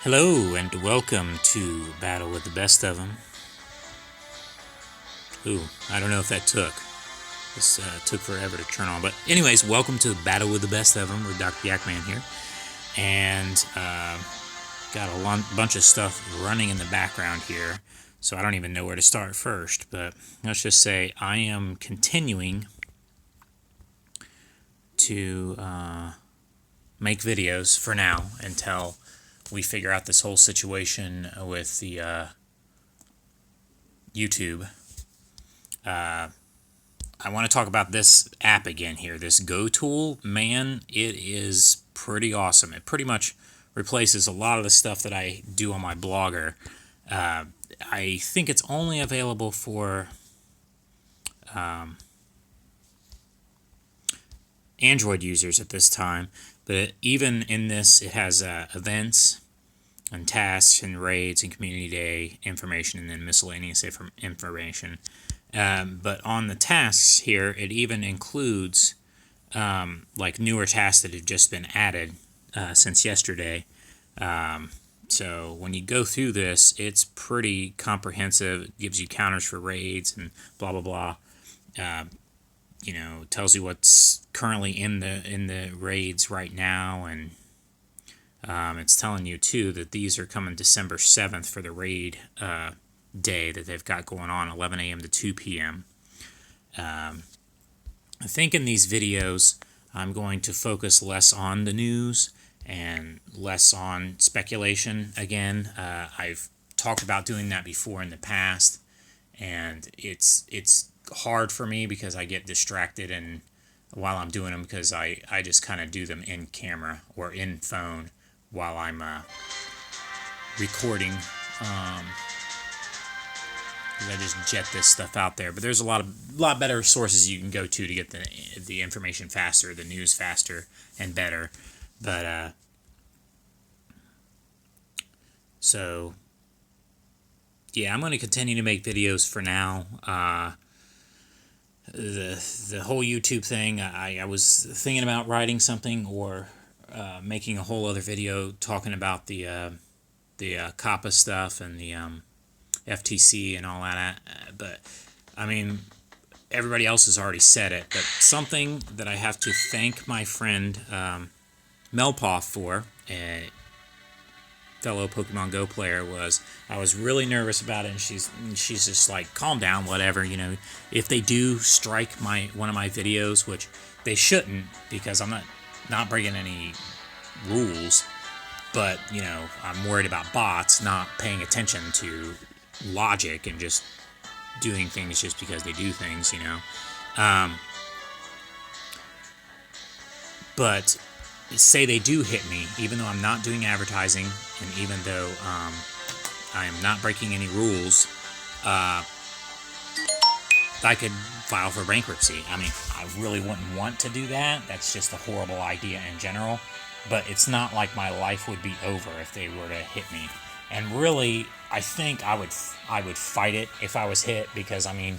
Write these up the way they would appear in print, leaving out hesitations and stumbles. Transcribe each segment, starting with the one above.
Hello and welcome to Battle with the Best of Them. Ooh, I don't know if that took. This took forever to turn on. But anyways, welcome to Battle with the Best of Them. We're DrGAKMAN here. And got a bunch of stuff running in the background here. So I don't even know where to start first. But let's just say I am continuing to make videos for now until we figure out this whole situation with the YouTube. I want to talk about this app again here, this Go tool. Man, it is pretty awesome. It pretty much replaces a lot of the stuff that I do on my blogger. I think it's only available for Android users at this time, but even in this, it has events and tasks and raids and community day information and then miscellaneous information. But on the tasks here, it even includes like newer tasks that have just been added since yesterday. So when you go through this, it's pretty comprehensive. It gives you counters for raids and blah blah blah. You know, tells you what's currently in the raids right now, and it's telling you too that these are coming December 7th for the raid day that they've got going on, 11 a.m. to 2 p.m. I think in these videos I'm going to focus less on the news and less on speculation again. I've talked about doing that before in the past, and it's hard for me because I get distracted and while I'm doing them, because I just kind of do them in camera or in phone while I'm recording. I just jet this stuff out there, but there's a lot better sources you can go to get the information faster, the news faster and better. But so yeah, I'm going to continue to make videos for now. The whole YouTube thing, I was thinking about writing something or making a whole other video talking about the COPPA stuff and the FTC and all that. But I mean, everybody else has already said it. But something that I have to thank my friend Melpoff for, a fellow Pokemon Go player, was I was really nervous about it, and she's just like, calm down, whatever, you know. If they do strike one of my videos, which they shouldn't, because I'm not breaking any rules, but you know, I'm worried about bots not paying attention to logic and just doing things just because they do things, you know. But say they do hit me, even though I'm not doing advertising and even though I am not breaking any rules, I could file for bankruptcy. I mean, I really wouldn't want to do that. That's just a horrible idea in general. But it's not like my life would be over if they were to hit me. And really, I think I would fight it if I was hit, because, I mean,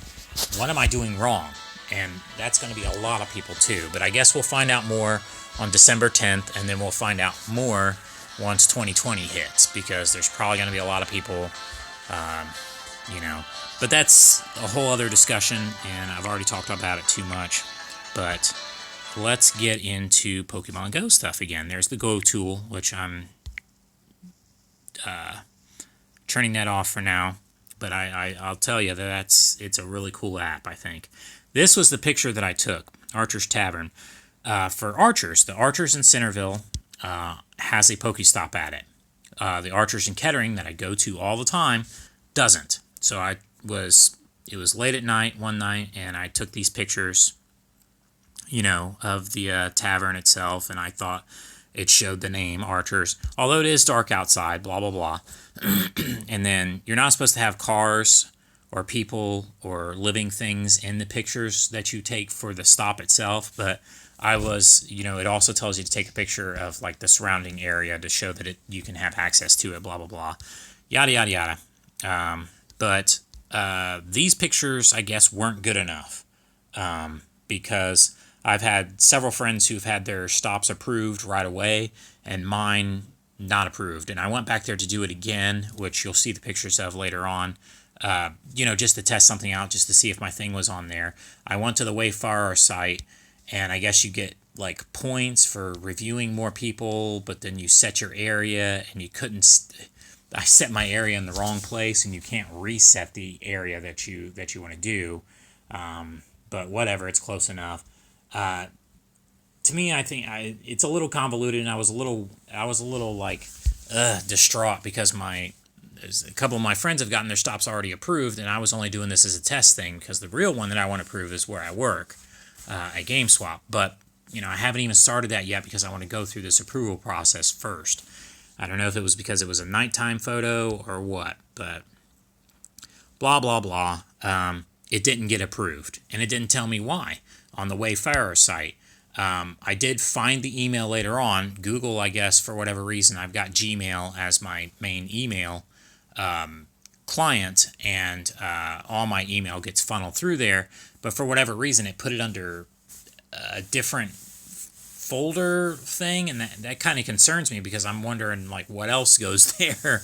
what am I doing wrong? And that's going to be a lot of people too. But I guess we'll find out more on December 10th, and then we'll find out more once 2020 hits, because there's probably going to be a lot of people, you know. But that's a whole other discussion, and I've already talked about it too much. But let's get into Pokemon Go stuff again. There's the Go tool, which I'm turning that off for now. But I'll tell you that it's a really cool app, I think. This was the picture that I took, Archer's Tavern. For Archers, the Archers in Centerville has a Pokestop at it. The Archers in Kettering that I go to all the time doesn't. So it was late at night one night, and I took these pictures, you know, of the tavern itself, and I thought it showed the name Archers, although it is dark outside, blah blah blah. And then you're not supposed to have cars or people or living things in the pictures that you take for the stop itself, but I was, you know, it also tells you to take a picture of like the surrounding area to show that you can have access to it, blah blah blah, yada yada yada. But these pictures, I guess, weren't good enough, because I've had several friends who've had their stops approved right away, and mine not approved. And I went back there to do it again, which you'll see the pictures of later on, just to test something out, just to see if my thing was on there. I went to the Wayfarer site, and I guess you get like points for reviewing more people, but then you set your area, and you couldn't. I set my area in the wrong place, and you can't reset the area that you want to do. But whatever, it's close enough. To me, I think it's a little convoluted, and I was a little like distraught because a couple of my friends have gotten their stops already approved, and I was only doing this as a test thing because the real one that I want to approve is where I work at GameSwap. But I haven't even started that yet because I want to go through this approval process first. I don't know if it was because it was a nighttime photo or what, but blah blah blah. It didn't get approved, and it didn't tell me why on the Wayfarer site. I did find the email later on. Google, I guess, for whatever reason, I've got Gmail as my main email client, and all my email gets funneled through there. But for whatever reason, it put it under a different folder thing, and that kind of concerns me because I'm wondering like what else goes there.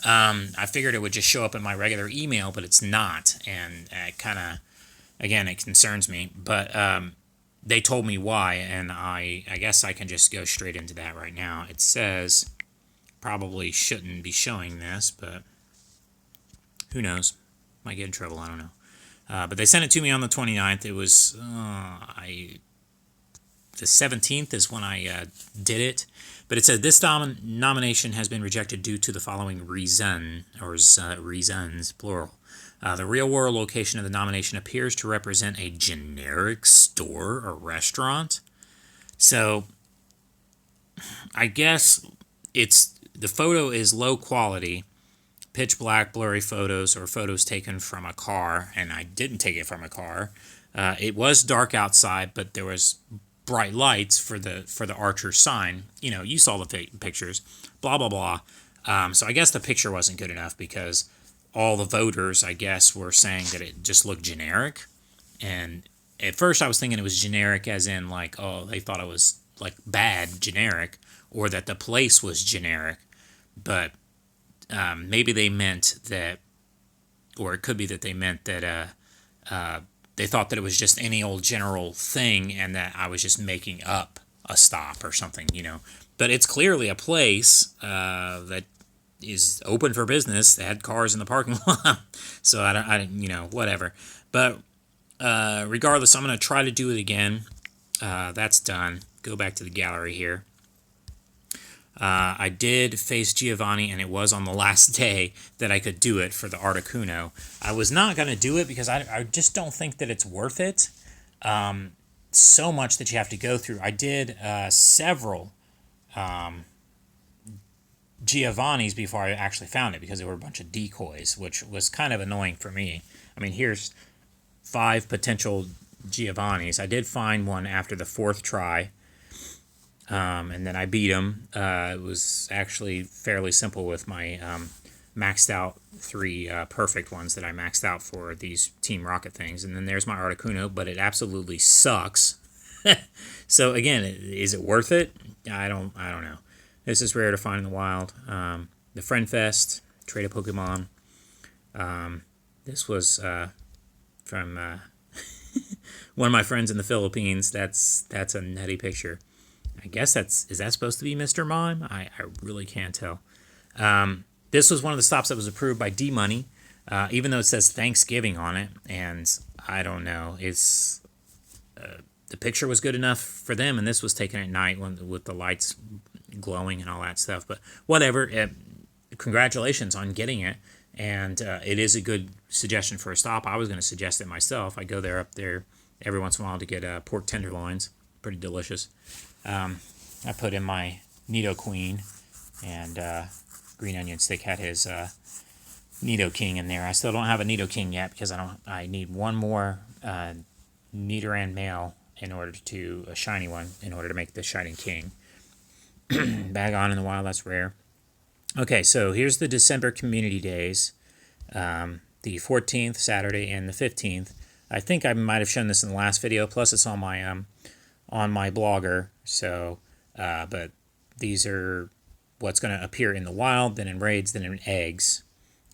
I figured it would just show up in my regular email, but it's not, and it kind of, again, it concerns me. But they told me why, and I guess I can just go straight into that right now. It says, probably shouldn't be showing this, but who knows? Might get in trouble, I don't know. But they sent it to me on the 29th. It was, the 17th is when I did it. But it said, this nomination has been rejected due to the following reason, or reasons, plural. The real-world location of the nomination appears to represent a generic store or restaurant. So, I guess the photo is low quality, pitch black, blurry photos, or photos taken from a car, and I didn't take it from a car. It was dark outside, but there was bright lights for the Archer sign. You saw the pictures. Blah blah blah. So I guess the picture wasn't good enough because all the voters, I guess, were saying that it just looked generic. And at first I was thinking it was generic as in like, oh, they thought it was like bad generic, or that the place was generic. But maybe they meant that, or it could be that they meant that they thought that it was just any old general thing and that I was just making up a stop or something, But it's clearly a place that is open for business. They had cars in the parking lot. So I don't, whatever. But regardless, I'm going to try to do it again. That's done. Go back to the gallery here. I did face Giovanni, and it was on the last day that I could do it for the Articuno. I was not going to do it because I just don't think that it's worth it. So much that you have to go through. I did several Giovanni's before I actually found it because there were a bunch of decoys, which was kind of annoying for me. I mean, here's 5 potential Giovanni's. I did find one after the 4th try. And then I beat him. It was actually fairly simple with my maxed out 3 perfect ones that I maxed out for these Team Rocket things. And then there's my Articuno, but it absolutely sucks. So again, is it worth it? I don't know. This is rare to find in the wild. The Friend Fest, Trade a PokéMon. This was from one of my friends in the Philippines. That's a nutty picture. I guess is that supposed to be Mr. Mime? I really can't tell. This was one of the stops that was approved by D-Money, even though it says Thanksgiving on it, and I don't know. It's the picture was good enough for them, and this was taken at night with the lights glowing and all that stuff. But whatever. Congratulations on getting it, and it is a good suggestion for a stop. I was going to suggest it myself. I go up there every once in a while to get pork tenderloins. Pretty delicious. I put in my Nidoqueen, and Green Onion Stick had his Nidoking in there. I still don't have a Nidoking yet because I need one more Nidoran male in order to a shiny one in order to make the Shining King. Bag on in the wild, that's rare. Okay, so here's the December community days. The 14th, Saturday, and the 15th. I think I might have shown this in the last video. Plus, it's on my blogger. So, but these are what's going to appear in the wild, then in raids, then in eggs,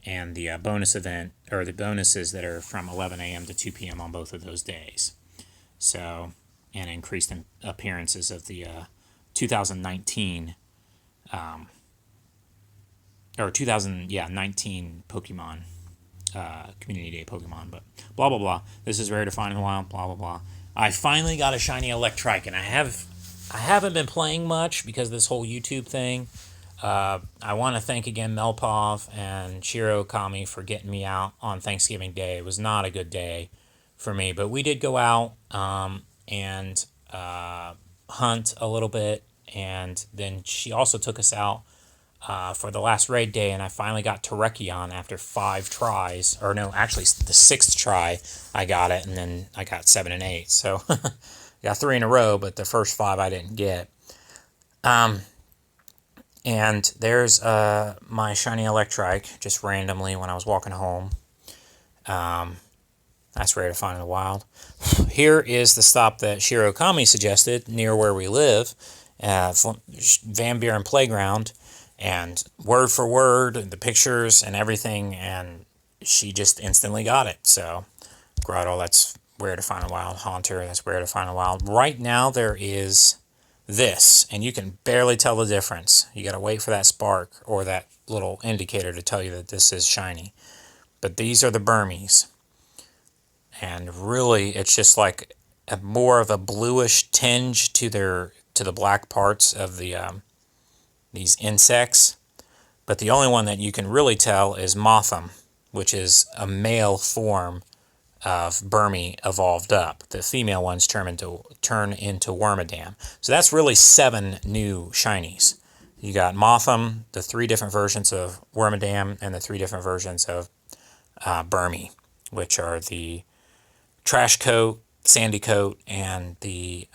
and the bonus event, or the bonuses that are from 11 a.m. to 2 p.m. on both of those days. So, and increased appearances of the 2019 or 2019 Pokemon Community Day Pokemon, but blah blah blah. This is rare to find in the wild. Blah blah blah. I finally got a shiny Electrike, and I haven't been playing much because of this whole YouTube thing. I want to thank again Melpov and Shiro Kami for getting me out on Thanksgiving Day. It was not a good day for me, but we did go out and hunt a little bit, and then she also took us out for the last raid day, and I finally got DrGAKMAN after 5 tries, or no, actually the 6th try I got it, and then I got 7 and 8, so got 3 in a row, but the first 5 I didn't get. And there's my shiny Electrike, just randomly when I was walking home. That's rare to find in the wild. Here is the stop that Shiro Kami suggested near where we live, Van Buren Playground, and word for word, the pictures and everything, and she just instantly got it. So, Grotto, that's rare to find in the wild. Haunter, that's rare to find in the wild. Right now there is this, and you can barely tell the difference. You got to wait for that spark or that little indicator to tell you that this is shiny. But these are the Burmese, and really it's just like more of a bluish tinge to the black parts of the these insects. But the only one that you can really tell is Motham, which is a male form of Burmy evolved up. The female ones turn into Wormadam. So that's really 7 new shinies. You got Motham, the 3 different versions of Wormadam, and the 3 different versions of Burmy, which are the Trash Coat, Sandy Coat, and the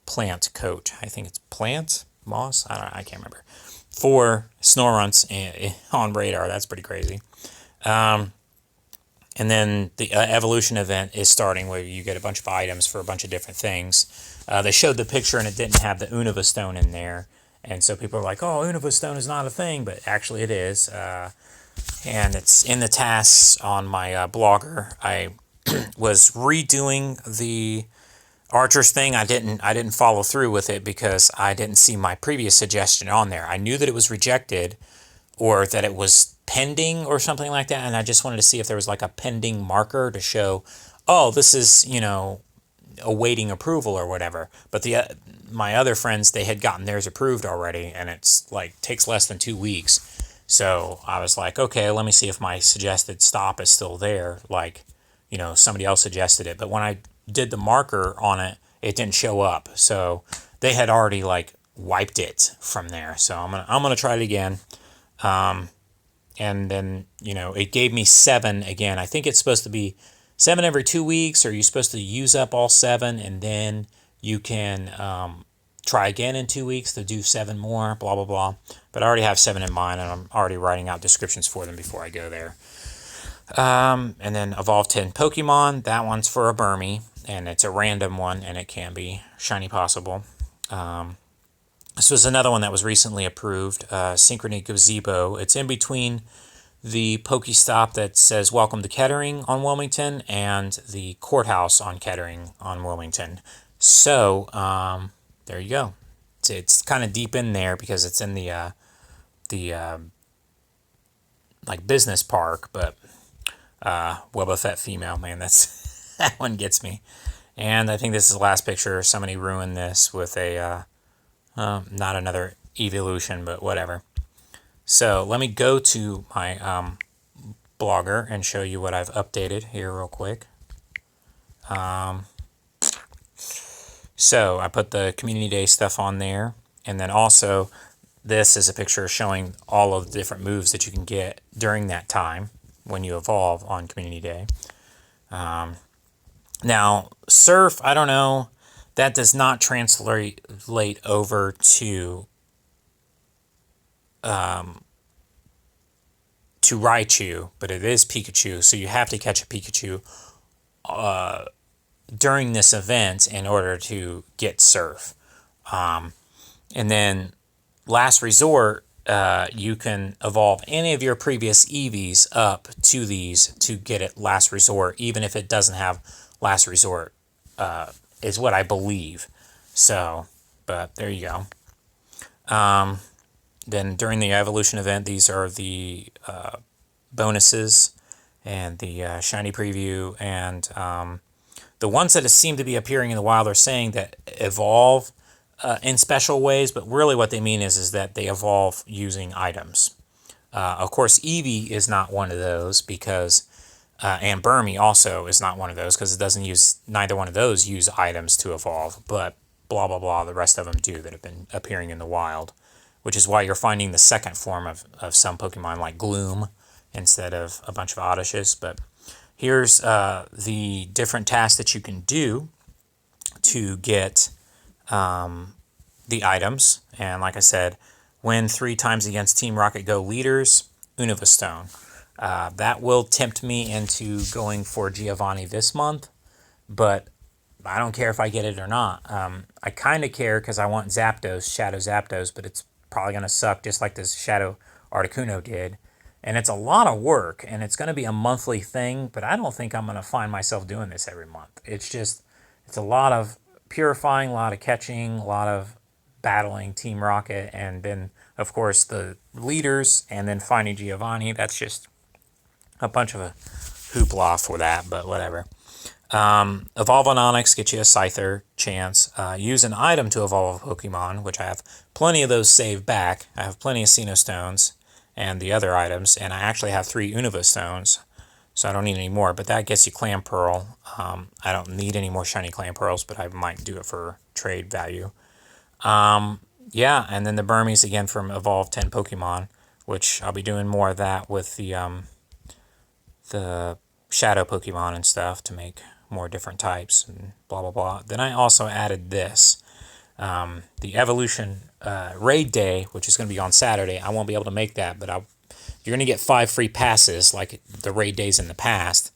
Plant Coat. I think it's Plant? Moss? I can't remember. 4 Snorunts on radar. That's pretty crazy. And then the evolution event is starting, where you get a bunch of items for a bunch of different things. They showed the picture and it didn't have the Unova Stone in there. And so people are like, oh, Unova Stone is not a thing, but actually it is. And it's in the tasks on my blogger. I was redoing the Archer's thing. I didn't follow through with it because I didn't see my previous suggestion on there. I knew that it was rejected or that it was pending or something like that, and I just wanted to see if there was like a pending marker to show, oh, this is, awaiting approval or whatever. But my other friends, they had gotten theirs approved already, and it's like takes less than 2 weeks. So I was like, okay, let me see if my suggested stop is still there. Like, somebody else suggested it. But when I did the marker on it, it didn't show up. So they had already like wiped it from there. So I'm gonna try it again. And then, it gave me 7 again. I think it's supposed to be 7 every 2 weeks, or you're supposed to use up all 7, and then you can try again in 2 weeks to do 7 more, blah, blah, blah. But I already have 7 in mind, and I'm already writing out descriptions for them before I go there. And then Evolve 10 Pokemon. That one's for a Burmy, and it's a random one, and it can be shiny possible. This was another one that was recently approved, Synchrony Gazebo. It's in between the Pokestop that says Welcome to Kettering on Wilmington and the Courthouse on Kettering on Wilmington. So, there you go. It's kind of deep in there because it's in the like business park, but Wobbuffet female, man, that's that one gets me. And I think this is the last picture. Somebody ruined this with a not another evolution, but whatever. So let me go to my blogger and show you what I've updated here real quick. So I put the Community Day stuff on there, and then also this is a picture showing all of the different moves that you can get during that time when you evolve on Community Day. Now, Surf, I don't know, that does not translate over to Raichu, but it is Pikachu, so you have to catch a Pikachu during this event in order to get Surf. And then Last Resort, you can evolve any of your previous EVs up to these to get it Last Resort, even if it doesn't have Last Resort, is what I believe. So, but there you go. Then during the evolution event, these are the bonuses and the shiny preview, and the ones that seem to be appearing in the wild are saying that evolve in special ways, but really what they mean is that they evolve using items. Of course, Eevee is not one of those because, and Burmy also is not one of those because it doesn't use, neither one of those use items to evolve, but blah, blah, blah, the rest of them do that have been appearing in the wild, which is why you're finding the second form of some Pokemon like Gloom instead of a bunch of Oddishes. But here's the different tasks that you can do to get the items. And like I said, win 3 times against Team Rocket Go leaders, Unova Stone. That will tempt me into going for Giovanni this month, but I don't care if I get it or not. I kind of care because I want Zapdos, Shadow Zapdos, but it's probably going to suck just like this Shadow Articuno did. And it's a lot of work, and it's going to be a monthly thing, but I don't think I'm going to find myself doing this every month. It's a lot of purifying, a lot of catching, a lot of battling Team Rocket, and then, of course, the leaders, and then finding Giovanni. That's just a bunch of a hoopla for that, but whatever. Evolve on Onix, get you a Scyther chance. Use an item to evolve a Pokemon, which I have plenty of those saved back. I have plenty of Sinnoh Stones and the other items, and I actually have 3 Unova Stones, so I don't need any more, but that gets you Clam Pearl. I don't need any more shiny Clam Pearls, but I might do it for trade value. Yeah, and then the Burmies again from Evolve 10 Pokemon, which I'll be doing more of that with the Shadow Pokemon and stuff to make more different types and blah, blah, blah. Then I also added this. The Evolution Raid Day, which is going to be on Saturday. I won't be able to make that, but you're going to get 5 free passes like the raid days in the past.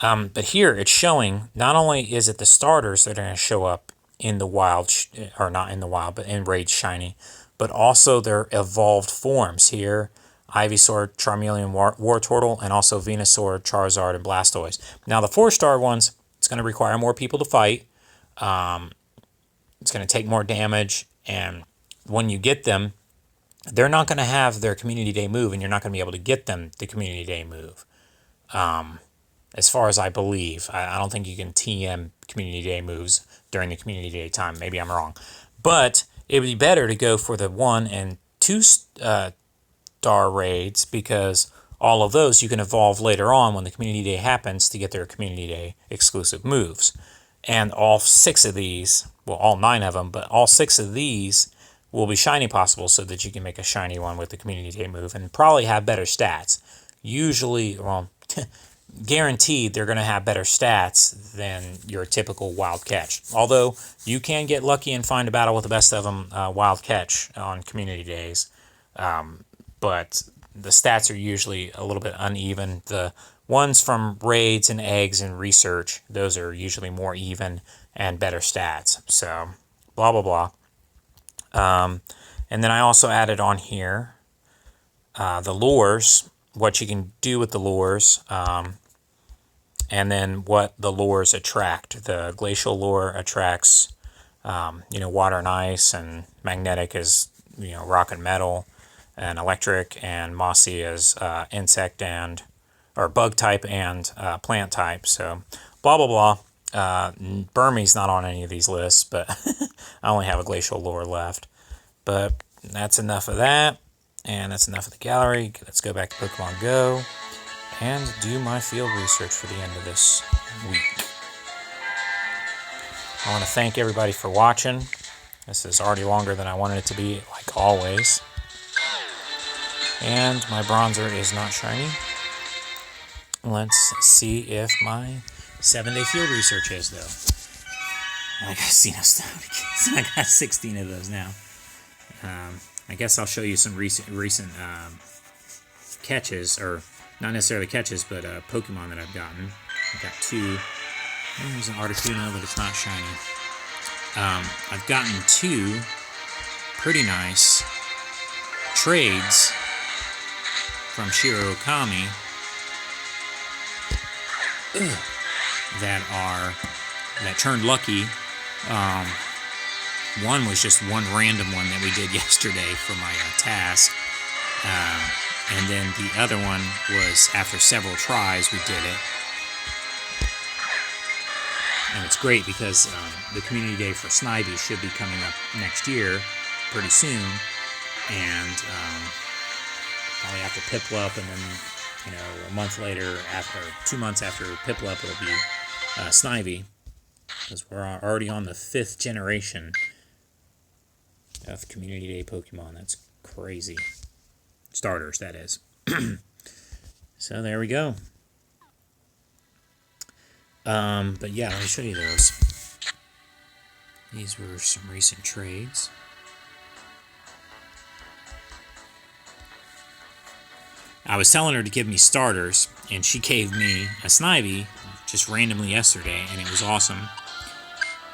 But here it's showing, not only is it the starters that are going to show up in the wild, or not in the wild, but in Raid Shiny, but also their evolved forms here. Ivysaur, Charmeleon, Wartortle, and also Venusaur, Charizard, and Blastoise. Now the 4-star ones, it's going to require more people to fight. It's going to take more damage, and when you get them, they're not going to have their Community Day move, and you're not going to be able to get them the Community Day move. As far as I believe, I don't think you can TM Community Day moves during the Community Day time. Maybe I'm wrong. But it would be better to go for the 1 and 2 star raids, because all of those you can evolve later on when the Community Day happens to get their Community Day exclusive moves. And all 6 of these, well, all 9 of them, but all 6 of these will be shiny possible so that you can make a shiny one with the Community Day move and probably have better stats. Usually, well, guaranteed they're going to have better stats than your typical wild catch. Although you can get lucky and find a battle with the best of them wild catch on Community Days. But the stats are usually a little bit uneven. The ones from raids and eggs and research, those are usually more even and better stats. So, blah, blah, blah. And then I also added on here the lures, what you can do with the lures, and then what the lures attract. The glacial lure attracts, water and ice, and magnetic is, rock and metal, and electric, and mossy is insect or bug type and plant type. So, blah, blah, blah. Burmy's not on any of these lists, but I only have a glacial lure left. But that's enough of that, and that's enough of the gallery. Let's go back to Pokemon Go and do my field research for the end of this week. I want to thank everybody for watching. This is already longer than I wanted it to be, like always. And my bronzer is not shiny. Let's see if my 7-day field research is, though. I got Sinnoh Stone. I got 16 of those now. I guess I'll show you some recent catches, or not necessarily catches, but Pokemon that I've gotten. I've got 2. There's an Articuno, but it's not shiny. I've gotten 2 pretty nice trades from Shiro Okami that turned lucky. One was just one random one that we did yesterday for my task. And then the other one was after several tries we did it. And it's great because the community day for Snivy should be coming up next year pretty soon. And probably after Piplup, and then, a month later, 2 months after Piplup, it'll be Snivy. Because we're already on the 5th generation of community day Pokemon. That's crazy. Starters, that is. So there we go. But yeah, let me show you those. These were some recent trades. I was telling her to give me starters, and she gave me a Snivy just randomly yesterday, and it was awesome.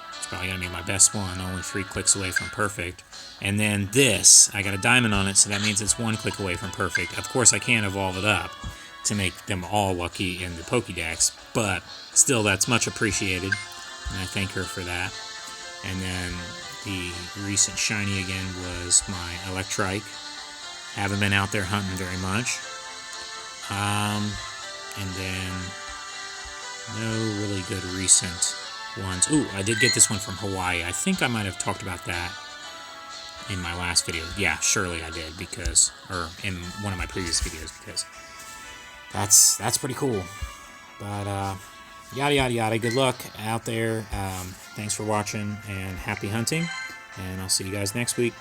It's probably going to be my best one, only 3 clicks away from perfect. And then this, I got a diamond on it, so that means it's 1 click away from perfect. Of course, I can't evolve it up to make them all lucky in the Pokédex, but still, that's much appreciated, and I thank her for that. And then the recent shiny again was my Electrike. Haven't been out there hunting very much. And then no really good recent ones. Ooh, I did get this one from Hawaii. I think I might have talked about that in my last video. Yeah, surely I did, or in one of my previous videos, because that's pretty cool. But yada yada yada. Good luck out there. Thanks for watching, and happy hunting. And I'll see you guys next week.